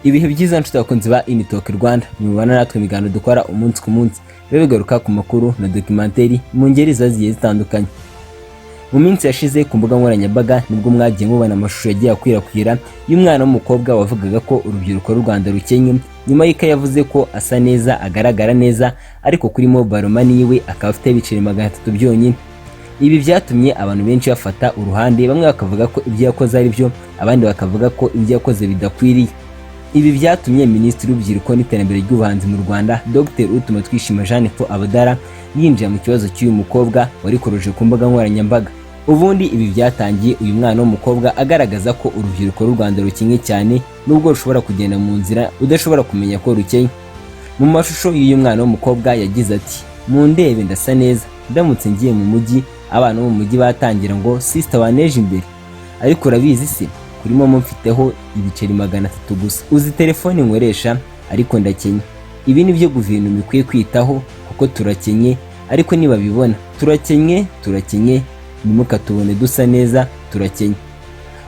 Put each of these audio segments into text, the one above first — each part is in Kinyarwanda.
Ibihe byiza nshuti bakunzi ba Talk Rwanda, mubana natwe ibiganiro dukora umunsi ku munsi bigaruka ku makuru na documentary mu ngeri zaziye zitandukanye. Mu minsi yashize ku mbuga nkoranyambaga nibwo mwagiye mubona amashusho yagiye akwirakwira y'umwana w'umukobwa wavugaga ko urubyiruko rw'u Rwanda rukennye, nyuma y'iko yavuze ko asa neza, agaragara neza, ariko kuri mobile money yiwe akaba afite ibiceri 300 byonyine. Ibi byatumye abantu benshi bafata uruhande, bamwe bakavuga ko ibyo yakoze aribyo, abandi bakavuga ko ibyo yakoze bidakwiriye. Ibi byatumye Minisitiri w'Urubyiruko n'iterambere ry'ubuhanzi mu Rwanda Dr Utumatwishima Abudara yinjira mu kibazo cy'uyu mukobwa warikoroje ku mbuga nkoranyambaga. Ubundi ibi byatangiye uyu mwana w'umukobwa agaragaza ko urubyiruko rw'u Rwanda rukennye cyane, nubwo rushobora kugenda mu nzira udashobora kumenya ko rukennye. Mu mashusho y'uyu mwana w'umukobwa yagize ati, mu ndebe ndasa neza, ndamutse ngiye mu mujyi abantu bo mu mujyi batangira ngo sister waneje imbere, ariko urabizi se kuri momo mfiteho ibiceri 300 gusa, uzi telefone nkoresha ariko ndakennye. Ibi nibyo guverinoma ikwiye kwitaho kuko turakenye, ariko niba bibona turakenye nimukatubone dusa neza, turakenye.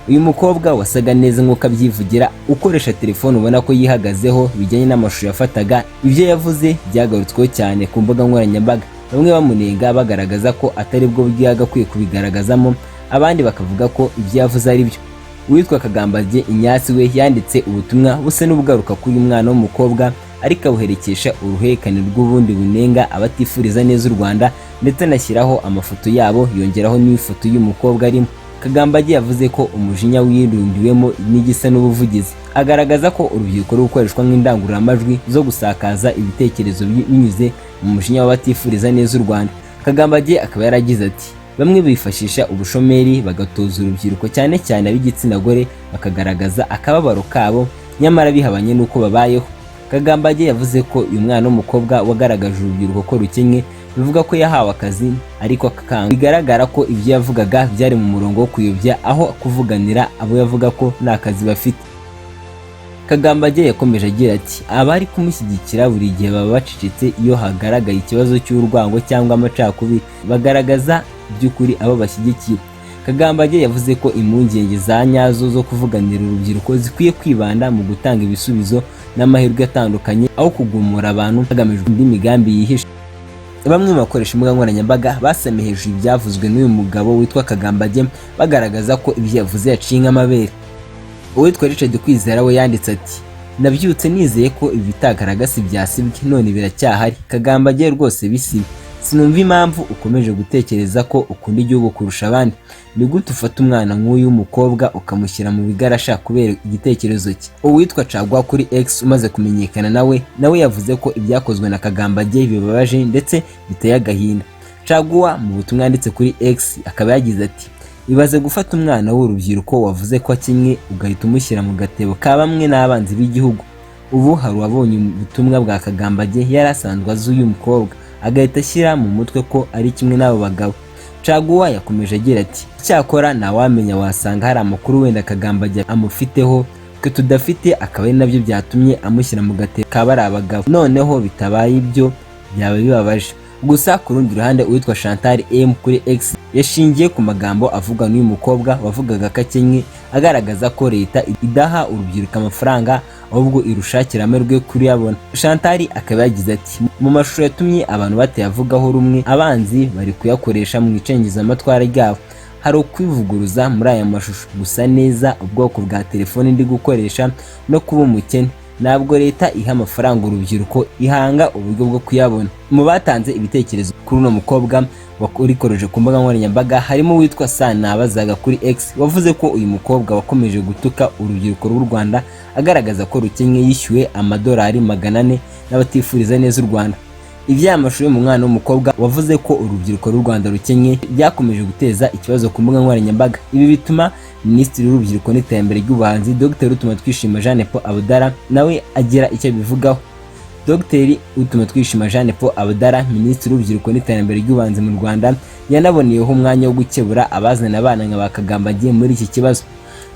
Uyu mukobwa wasaga neza nk'uko abyivugira, ukoresha telefone ubona ko yihagazeho, bijyanye n'amashusho yafataga. Ibyo yavuze byagarutsweho cyane ku mbuga nkoranyambaga, bamwe bamunenga bagaragaza ko atari bwo bwagakwiye kubigaragazamo, abandi bakavuga ko ibyo yavuze ari byo. Uwitwa Kagambage Inyasi we yanditse ubutumwa busa n'ubugaruka kuri umwana w'umukobwa, ariko abuherekesha uruhekane rw'ubundi bunenga abatifuriza neza u Rwanda, ndetse anashyiraho amafoto yabo, yongeraho n'ifoto y'umukobwa arimo. Kagambage yavuze ko umujinya wirundiwemo n'igisa n'ubuvugizi, agaragaza ko urubyiruko rukoreshwa nk'indangururamajwi zo gusakaza ibitekerezo binyuze mu mujinya w'abatifuriza neza u Rwanda. Kagambage akaba yaragize ati, bamwe bifashisha ubushomeri bagatoza urubyiruko cyane cyane ab'igitsina gore, bakagaragaza akababaro kabo nyamara bihabanye n'uko babayeho. Kagambage yavuze ko uyu mwana w'umukobwa wagaragaje urubyiruko ko rukennye, bivuga ko yahawe akazi ariko akanga. Bigaragara ko ibyo yavugaga byari mu murongo wo kuyobya, aho kuvuganira abo yavuga ko nta kazi bafite. Kagambage yakomeje agira ati, abari kumushyigikira buri gihe baba bacecetse iyo hagaragaye ikibazo cy'urwango cyangwa amacakubiri, bagaragaza by'ukuri abo bashyigikiye. Kagambage yavuze ko impungenge za nyazo zo kuvuganira urubyiruko zikwiye kwibanda mu gutanga ibisubizo n'amahirwe atandukanye, aho kugumura abantu hagamijwe indi migambi yihishe. Bamwe mu bakoresha imbuga nkoranyambaga basame hejuru ibyavuzwe n'uyu mugabo witwa Kagambage, bagaragaza ko ibyo yavuze yaciye nk'amabere. Uwitwa Richard Kwizera we yanditse ati, nabyutse nizeye ko ibi bitagaragasa byasibwe, none biracyahari. Kagambage rwose bisibe, sinumva impamvu ukomeje gutekereza ko ukunda igihugu kurusha abandi. Ni gute ufata umwana nk'uyu w'umukobwa ukamushyira mu bigarasha kubera igitekerezo cye? Uwitwa Cagwa kuri X umaze kumenyekana nawe yavuze ko ibyakozwe na Kagambage bibabaje ndetse biteye agahinda. Cagwa mu butumwa yanditse kuri X akaba yagize ati, ibaze gufata umwana w'urubyiruko wavuze ko akennye ugahita umushyira mu gatebo ka bamwe n'abanzi b'igihugu. Ubu hari uwabonye ubutumwa bwa Kagambage yari asanzwe azi uyu mukobwa, agahita ashyira mu mutwe ko ari kimwe n'abo bagabo. Cagwa yakomeje agira ati, cyakora ntawamenya, wasanga hari amakuru wenda Kagambage amufiteho twe tudafite, akaba ari nabyo byatumye amushyira mu gatebo ka bari abagabo. Noneho bitabaye ibyo byaba bibabaje. Gusa ku rundi ruhande uwitwa Chantal M kuri X yashingiye ku magambo avuga n'uyu mukobwa wavugaga ko akennye, agaragaza ko leta idaha urubyiruko amafaranga ahubwo irushakira amahirwe kuri yabona. Chantal akaba yagize ati, mu mashusho yatumye abantu batayavugaho rumwe, abanzi bari kuyakoresha mu icengezamatwara ryabo. Hari ukwivuguruza muri aya mashusho, gusa neza ubwoko bwa telefone ndi gukoresha no kuba umukene. Ntabwo leta iha amafaranga urubyiruko, ihanga uburyo bwo kuyabona. Mu batanze ibitekerezo kuri uno mukobwa wakurikoroje ku mbuga nkoranyambaga harimo witwa Nabazaga kuri X, wavuze ko uyu mukobwa wakomeje gutuka urubyiruko rw'u Rwanda, agaragaza ko rukennye, yishyuwe amadolari 400 n'abatifuriza neza u Rwanda. Iby'amashusho mu mwana w'umukobwa wavuze ko urubyiruko rw'u Rwanda rukennye byakomeje guteza ikibazo ku mbuga nkoranyambaga. Ibi bituma Minisitiri w'Urubyiruko n'iterambere ry'ubuhanzi Dr Utumatwishima Abudara nawe agira icyo bivugaho. Dr Utumatwishima Abudara, Minisitiri w'Urubyiruko n'iterambere ry'ubuhanzi mu Rwanda, yanaboneyeho umwanya wo gukebura abazana abana nka Kagambage muri iki kibazo.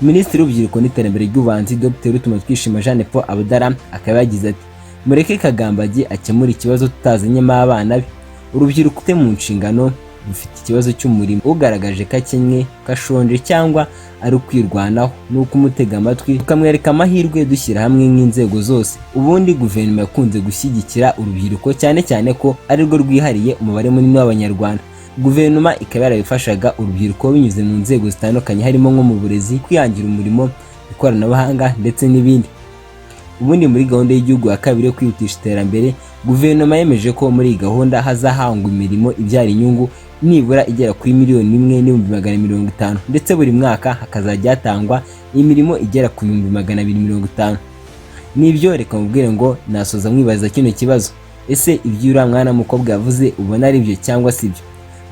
Minisitiri w'Urubyiruko n'iterambere ry'ubuhanzi Dr Utumatwishima Abudara akaba yagize ati, mureke Kagambage akemura ikibazo tutazanyemo abana be. Urubyiruko te mu nshingano rufite ikibazo cy'umurimo, ugaragaje ko akennye, kashonje cyangwa ari ukwirwanaho, nuko umutega amatwi tukamwereka amahirwe dushyira hamwe nk'inzego zose. Ubundi guverinoma yakunze gushyigikira urubyiruko cyane cyane ko ari rwo rwihariye umubare munini w'abanyarwanda. Guverinoma ikaba yarabifashaga urubyiruko binyuze mu nzego zitandukanye, harimo nko mu burezi, kwihangira umurimo, ikoranabuhanga ndetse n'ibindi. Ubundi muri gahunda y'igihugu ya kabiri yo kwihutisha iterambere, guverinoma yemeje ko muri iyi gahunda hazahangwa imirimo ibyara inyungu nibura igera kuri 1,250,000, ndetse buri mwaka hakazajya hatangwa imirimo igera ku 250,000. Nibyo reka mubwire ngo nasoza mwibaza kino kibazo: ese ibyo uriya mwana mukobwa yavuze ubona ari byo cyangwa si byo?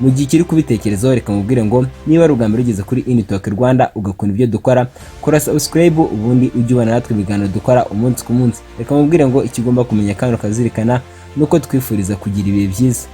Mu gihe kiri kubitekerezaho reka mubwire ngo niba ari ubwa mbere ugeze kuri Talk Rwanda ugakunda ibyo dukora, kora subscribe ubundi ujye ubana natwe ibiganiro dukora umunsi ku munsi. Reka mubwire ngo ikigomba kumenya kandi ukazirikana nuko twifuriza kugira ibihe byiza.